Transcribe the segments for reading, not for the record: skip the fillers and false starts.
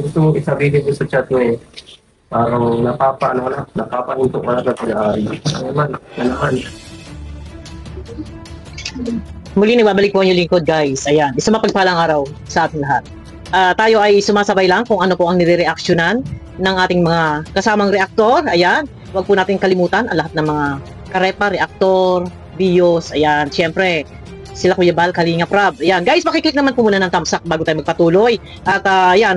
gusto mo isabihin ko sa chat mo eh. Parang napapahinto ka na sa pag-aari. Ano naman. Muli nagbabalik po ang inyong lingkod, guys. Ayan, isang mapagpalang araw sa ating lahat. Tayo ay sumasabay lang kung ano po ang nire-reaksyonan ng ating mga kasamang reaktor. Ayan, huwag po natin kalimutan ang lahat ng mga karepa, reaktor, bios. Ayan, syempre, sila Kuya Bal, Kalinga Prab. Ayan, guys, makiklik naman po muna ng thumbs up bago tayo magpatuloy. At ayan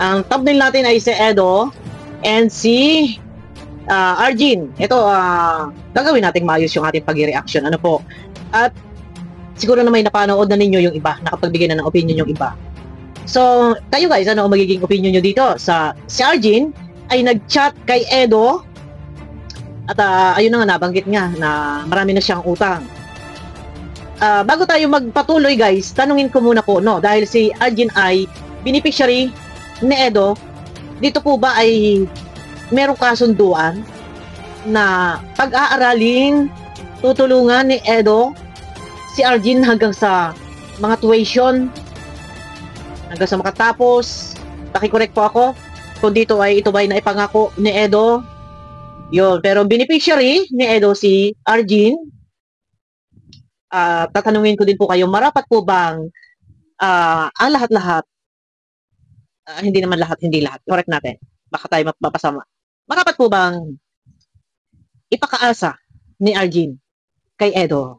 ang thumbnail natin ay si Edo and si Arjin. Ito, gagawin natin maayos yung ating pag-reaction. Ano po? At siguro na may napanood na ninyo yung iba, nakapagbigay na ng opinion yung iba. So, kayo guys, ano ang magiging opinion nyo dito? Si Arjin ay nag-chat kay Edo at ayun na nga, nabanggit nga na marami na siyang utang. Bago tayo magpatuloy guys, tanungin ko muna po, no? Dahil si Arjin ay beneficiary ni Edo, dito po ba ay merong kasunduan na pag-aaralin, tutulungan ni Edo si Arjin hanggang sa mga tuition, hanggang sa makatapos? Pakicorrect po ako kung ito ba ay naipangako ni Edo. Yun, pero beneficiary ni Edo si Arjin. Tatanungin ko din po kayo, marapat po bang ang lahat-lahat, hindi naman lahat, hindi lahat, correct natin, baka tayo mapasama, marapat po bang ipakaasa ni Arjin kay Edo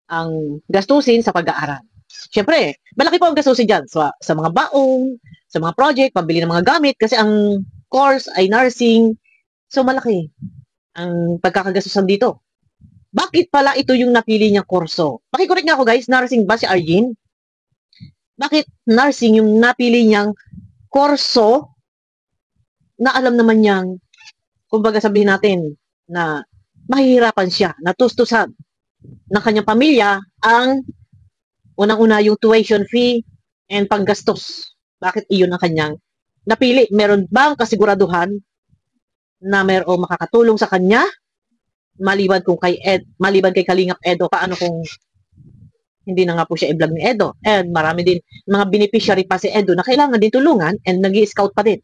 ang gastusin sa pag-aaral? Siyempre, malaki po ang gastusin dyan sa mga baong, sa mga project, pambili ng mga gamit, kasi ang course ay nursing, so malaki ang pagkakagastusan dito. Bakit pala ito yung napili niyang kurso? Pakicorrect nga ako guys, nursing ba si Arjin? Bakit nursing yung napili niyang kurso na alam naman niyang, kumbaga sabihin natin, na mahihirapan siya, natustusan ng kanyang pamilya ang unang-una yung tuition fee and panggastos. Bakit iyon ang kanyang napili? Meron bang kasiguraduhan na mayroong makakatulong sa kanya? Maliban kay Kalingap Edo, paano kung hindi na nga po siya i-vlog ni Edo? And marami din mga beneficiary pa si Edo na kailangan din tulungan and nag-i-scout pa din.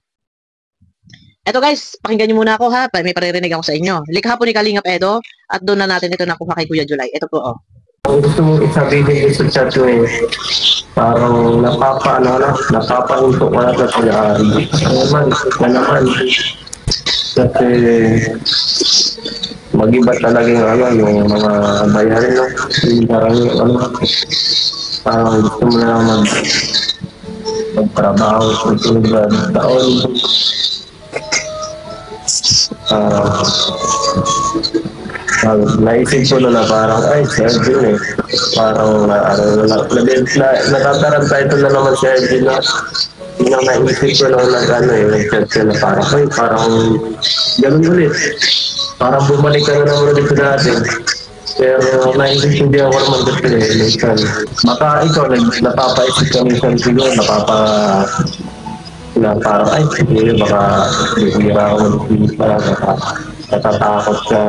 Eto guys, pakinggan niyo muna ako ha, may paririnig ako sa inyo. Likha po ni Kalingap Edo at doon na natin ito nakuha kay Kuya July. Ito po oh. Ang gusto mo isabihin ko sa chat mo eh, parang napapahinto ka na sa pag-aari. Ano naman. Kasi mag-iba talaga yung mga bayarin, no? Parang gusto mo na lang magtrabaho sa sunod na taon. Naisip ko na parang, si Arjin eh. Parang natataranta ito na naman si Arjin na naisip ko lang nag-chat ko na parang ganun ulit. Parang bumalik ka na naman ulit sa dati. Pero naisip hindi ako naman gusto eh. Minsan, baka ikaw napapaisip ka minsan siguro, na parang sige, baka bihira ako mag-isip para natatakot ka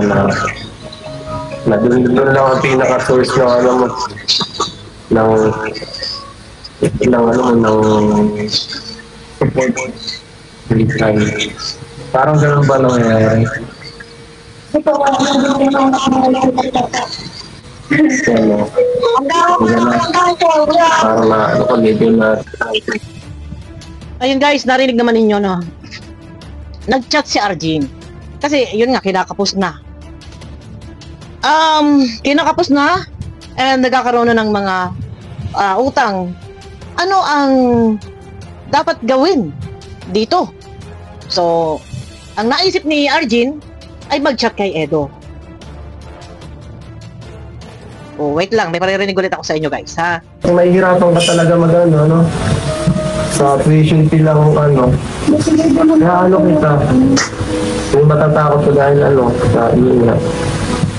na doon lang ang pinaka-source ng support. Parang ganun ba nangyayari? Ayun guys, narinig naman ninyo, no? Nag-chat si Arjin. Kasi yun nga, kinakapos na. Kinakapos na and nagkakaroon na ng mga utang. Ano ang dapat gawin dito? So, ang naisip ni Arjin ay mag-chat kay Edo. Oh, wait lang, may paririnig ulit ako sa inyo guys, ha? Mahihirapan ka talaga mag-ano, no? Sa tuition fee lang kaya kita. Kung matatakot ko dahil sa inyo nga.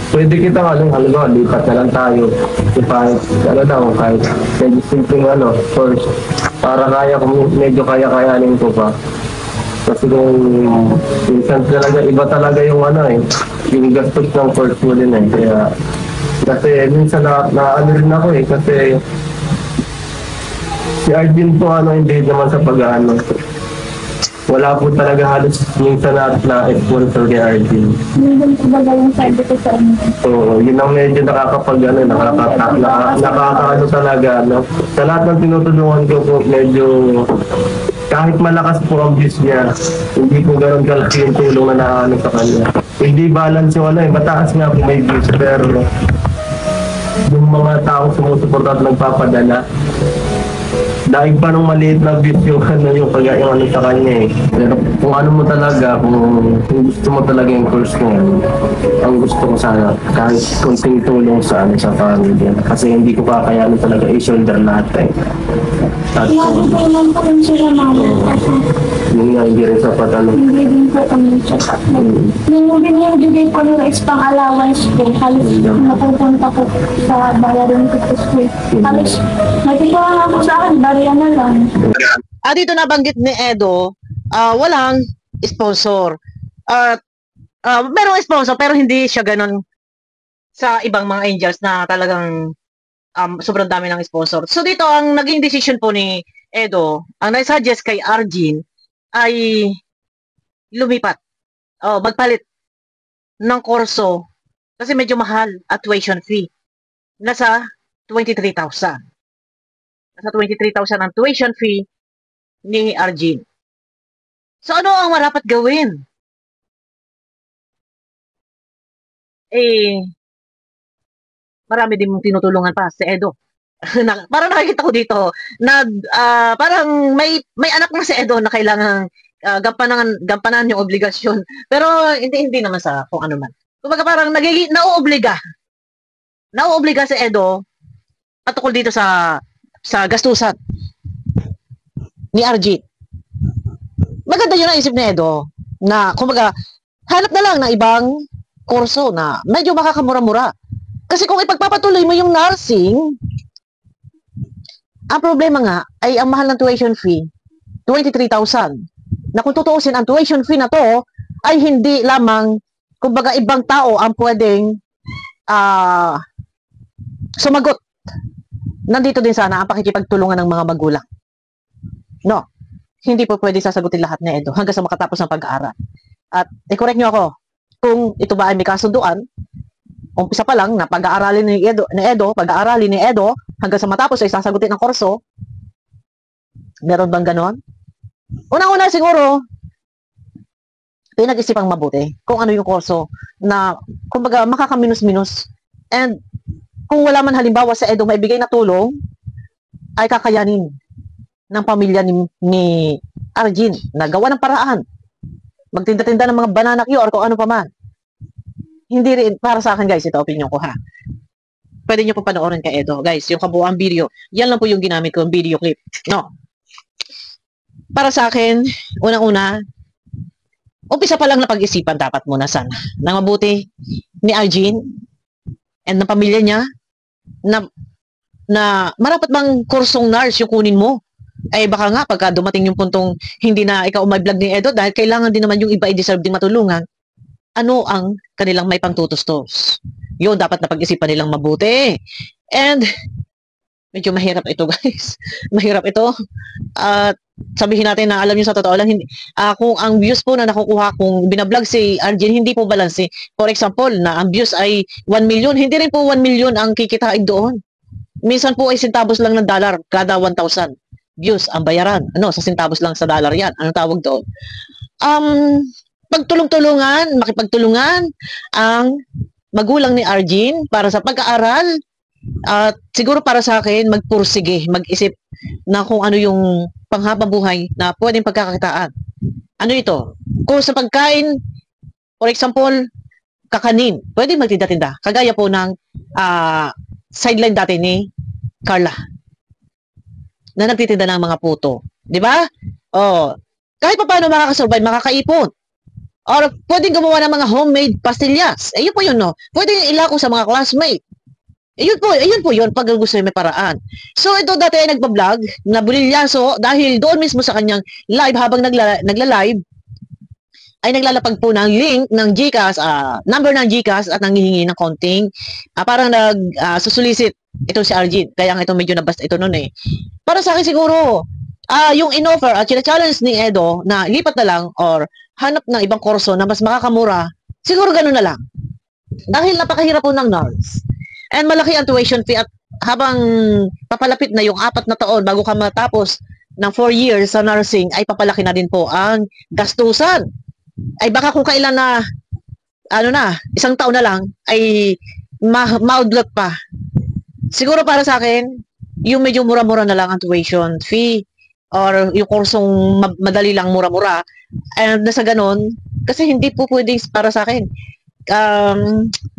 Pwede kita halimbawa, lipat na lang tayo. Kahit medyo simpleng course. Para medyo kaya-kayanin ko pa. Kasi kung minsan talaga, iba talaga yung yung gastos ng course mo din eh. Kasi minsan rin ako eh, kasi si Arjin po hindi naman sa Wala po talaga halos minsan na sponsor kay Arjun. Hindi ko ba yung sabi ko sa inyo? So, yun ang medyo nakakaano talaga, no? Sa lahat ng tinutulungan ko po, medyo kahit malakas po ang views niya, hindi po ganun kalaki yung tulong na naano sa kanya. Hindi balance yung mataas nga po may views, pero yung mga taong sumusuporta at nagpapadala, dahil pa nung maliit na views yung yung sa kanya eh. Pero kung ano mo talaga, kung gusto mo talaga yung course ko, ang gusto ko sana, kahit konting tulong sa family. Kasi hindi ko kakayanin talaga i-shoulder lahat eh. At Tinatulungan ko rin sila mama kasi yun nga, hindi rin sapat hindi din po kami sa Yung binibigay ko nila is pang allowance ko. Halos napupunta ko sa bayaran ko sa school. Halos nagtituwa ako sa akin, bariya na lang. Dito nabanggit ni Edo, walang sponsor. Merong sponsor pero hindi siya ganun sa ibang mga angels na talagang sobrang dami ng sponsor. So dito ang naging decision po ni Edo, ang nai-suggest kay Arjun ay lumipat. Magpalit ng kurso kasi medyo mahal at tuition fee. Nasa 23,000. Nasa 23,000 ang tuition fee ni Arjun. So ano ang marapat gawin? Marami din mong tinutulungan pa si Edo. Parang nakikita ko dito na parang may anak na si Edo na kailangan gampanan yung obligasyon. Pero hindi naman sa kung ano man. Kumbaga parang nauobliga si Edo patukol dito sa gastusan ni Arjun. Maganda yun ang isip ni Edo na kumbaga hanap na lang ng ibang kurso na medyo makakamura-mura. Kasi kung ipagpapatuloy mo yung nursing, ang problema nga ay ang mahal ng tuition fee, 23,000. Na kung tutuusin, ang tuition fee na to ay hindi lamang, kumbaga ibang tao ang pwedeng sumagot. Nandito din sana ang pakikipagtulungan ng mga magulang. No, hindi po pwede sasagutin lahat ni Edo hanggang sa makatapos ng pag-aaral. At i-correct nyo ako, kung ito ba ay may kasunduan, umpisa pa lang na pag-aaralin ni Edo hanggang sa matapos ay sasagutin ng kurso. Meron bang ganon? Unang-una siguro, pinag-isipang mabuti kung ano yung kurso na kumbaga makakaminus-minus. And kung wala man halimbawa sa Edo maibigay na tulong, ay kakayanin ng pamilya ni Arjun na gawa ng paraan. Magtinda-tinda ng mga banana Q or kung ano pa man. Hindi rin, para sa akin guys, ito opinion ko ha. Pwede nyo po panoorin kay Edo. Guys, yung kabuuan video, yan lang po yung ginamit ko, video clip. No. Para sa akin, unang-una, umpisa pa lang na pag-isipan dapat muna sana. Nang mabuti ni Arjun and ng pamilya niya na marapat bang kursong nurse yung kunin mo. Ay baka nga pagka dumating yung puntong hindi na ikaw may vlog ni Edo dahil kailangan din naman yung iba i-deserve din matulungan. Ano ang kanilang may pangtutustos. Yun, dapat na pag-isipan nilang mabuti. And, medyo mahirap ito, guys. Mahirap ito. At, sabihin natin na alam nyo sa totoo lang, hindi, kung ang views po na nakukuha, kung binablog si Arjun, hindi po balanse. For example, na ang views ay 1 million, hindi rin po 1 million ang kikitain doon. Minsan po ay centavos lang ng dollar kada 1,000 views ang bayaran. Sa centavos lang sa dollar yan. Anong tawag doon? Pagtulong-tulungan, makipagtulungan ang magulang ni Arjun para sa pag-aaral at siguro para sa akin magpursige, mag-isip na kung ano yung panghabang buhay na pwedeng pagkakakitaan. Ano ito? Kung sa pagkain, for example, kakanin, pwede magtinda-tinda. Kagaya po ng sideline dati ni Carla na nagtitinda ng mga puto. Di ba? Kahit pa paano makakasurvive, makakaipon. Or pwedeng gumawa ng mga homemade pastillas. Yun po yun, no? Pwedeng ilako sa mga classmate. Ayun po yun, pag gusto may paraan. So, ito dati ay nagpa-vlog na bulilyaso dahil doon mismo sa kanyang live habang nagla-live ay naglalapag po ng link ng GCash, number ng GCash at nanghihingi ng konting parang susulisit ito si Arjun. Kaya nga ito medyo nabasta ito noon eh. Para sa akin siguro, yung in-offer at challenge ni Edo na lipat na lang or hanap ng ibang kurso na mas makakamura, siguro ganun na lang. Dahil napakahirap po ng nurse. And malaki ang tuition fee at habang papalapit na yung 4 na taon bago ka matapos ng 4 years sa nursing, ay papalaki na din po ang gastusan. Ay baka kung kailan na, isang taon na lang, ay maudlot pa. Siguro para sa akin, yung medyo mura-mura na lang ang tuition fee or yung kursong madali lang mura-mura. And nasa ganon, kasi hindi po pwedeng para sa akin.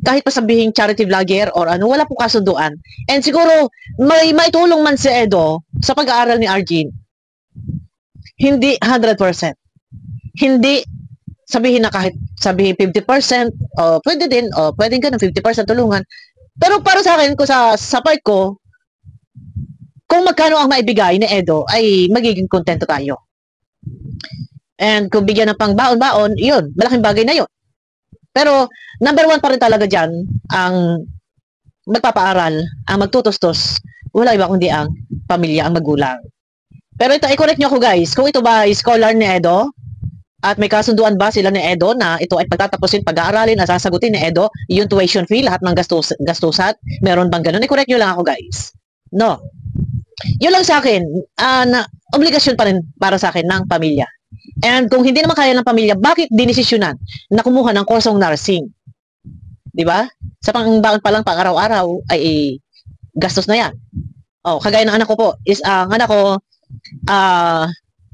Kahit pa sabihin charity vlogger or wala po kasunduan. And siguro, may maitulong man si Edo sa pag-aaral ni Arjin. Hindi 100%. Hindi sabihin na kahit sabihin 50%, o pwede din, o pwedeng ganun, 50% tulungan. Pero para sa akin, sa part ko, kung magkano ang maibigay ni Edo, ay magiging kontento tayo. And kung bigyan ng pang baon-baon, yun, malaking bagay na yun. Pero, number 1 pa rin talaga dyan, ang magpapaaral, ang magtutustos, wala iba kundi ang pamilya, ang magulang. Pero ito, i-correct nyo ako guys, kung ito ba scholar ni Edo, at may kasunduan ba sila ni Edo na ito ay pagtatapusin, pag-aaralin, at sasagutin ni Edo, yung tuition fee, lahat ng gastusan, meron bang ganun? I-correct nyo lang ako guys. No. Yun lang sa akin, na obligasyon pa rin para sa akin ng pamilya. And kung hindi naman kaya ng pamilya, bakit dinesisyonan na kumuha ng kursong nursing? Di ba? Sa pangbaon pa lang pang araw-araw ay gastos na yan. Oh, kagaya ng anak ko po, is ang anak ko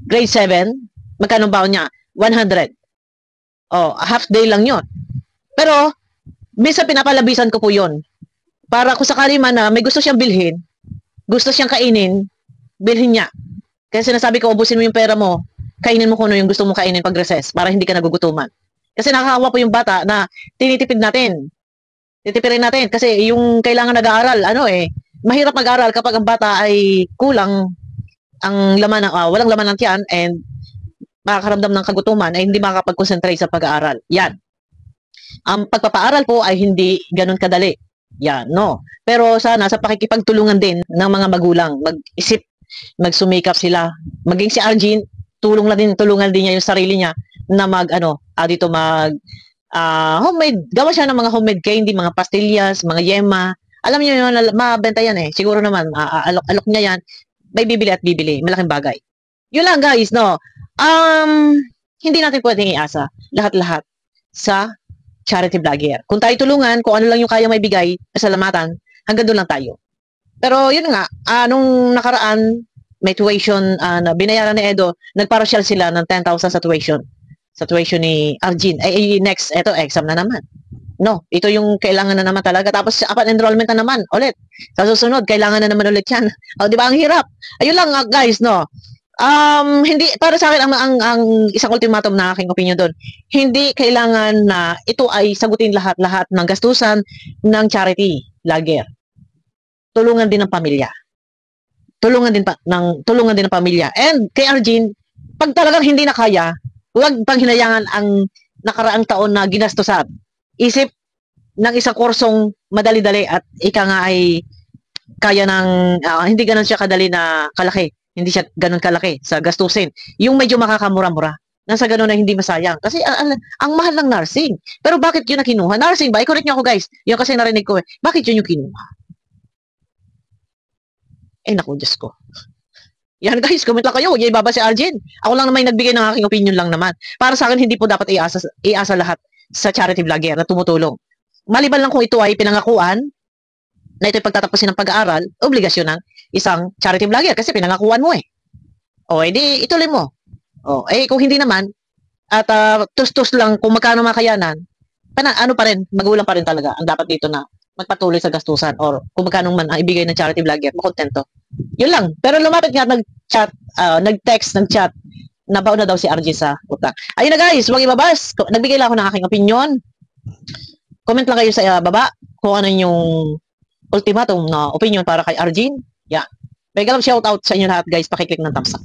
grade 7, magkano baon niya? 100. Oh, half day lang 'yon. Pero minsan pinapalabisan ko po 'yon. Para kung sakali man na may gusto siyang bilhin, gusto siyang kainin, bilhin niya. Kasi sinasabi ko, ubusin mo yung pera mo, kainin mo kung ano yung gusto mong kainin pag recess para hindi ka nagugutuman. Kasi nakakawa po yung bata na tinitipid natin. Titipirin natin kasi yung kailangan nag-aaral, mahirap mag-aaral kapag ang bata ay kulang ang laman ng walang laman ng tiyan and makakaramdam ng kagutuman ay hindi makakapag-concentrate sa pag-aaral. Yan. Ang pagpapaaral po ay hindi ganun kadali. Yan, no. Pero sana sa pakikipagtulungan din ng mga magulang, mag-isip, magsumikap sila. Maging si Arjin, tulungan din niya yung sarili niya na homemade. Gawa siya ng mga homemade candy, mga pastillas, mga yema. Alam niyo yun, mabenta yan eh. Siguro naman, alok niya yan. May bibili at bibili. Malaking bagay. Yun lang guys, no. Hindi natin pwedeng iasa lahat-lahat sa charity vlogger. Kung tayo tulungan, kung ano lang yung kaya may bigay, salamatan, hanggang doon lang tayo. Pero yun nga, nung nakaraan, may tuition na binayaran ni Edo, nagparasyal sila ng 10,000 sa tuition. Sa tuition ni Arjin. Next, eto, exam na naman. No, ito yung kailangan na naman talaga. Tapos, upon enrollment na naman, ulit. Sa susunod, kailangan na naman ulit yan. O, di ba, ang hirap. Ayun lang, guys, no. Hindi, para sa akin, ang isang ultimatum na aking opinion doon, hindi kailangan na ito ay sagutin lahat-lahat ng gastusan ng charity vlogger. Tulungan din ng pamilya. Tulungan din ng pamilya. And kay Arjin, pag talagang hindi na kaya, huwag pang hinayangan ang nakaraang taon na ginastusan. Isip ng isang kursong madali-dali at ika nga ay kaya ng, hindi ganun siya kadali na kalaki. Hindi siya ganun kalaki sa gastusin. Yung medyo makakamura-mura. Nasa ganun na hindi masayang. Kasi ang mahal ng nursing. Pero bakit yun na kinuha? Nursing ba? I-correct niyo ako guys. Yung kasi narinig ko bakit yun yung kinuha? Naku, Diyos ko. Yan guys, comment lang kayo. Yung ibaba si Arjin. Ako lang naman yung nagbigay ng aking opinion lang naman. Para sa akin, hindi po dapat iasa lahat sa charity vlogger na tumutulong. Maliban lang kung ito ay pinangakuan na ito'y pagtatapusin ng pag-aaral, obligasyon ng isang charity vlogger kasi pinangakuan mo eh. O, edi ituloy mo. O, kung hindi naman, at tus-tus lang kung magkano makayanan, pa rin, magulang pa rin talaga ang dapat dito na magpatuloy sa gastusan or kung magkano man ang ibigay ng charity vlogger, makontento. Yun lang. Pero lumapit nga nag-chat, nag-text, nag-chat, nabaon na daw si RJ sa utang. Ayun na guys, huwag ibabas. Nagbigay lang ako ng aking opinion. Comment lang kayo sa baba kung ano yung ultimatum na opinion para kay Arjin. Yeah. Mega love shout out sa inyo lahat guys. Pakiclick ng thumbs up.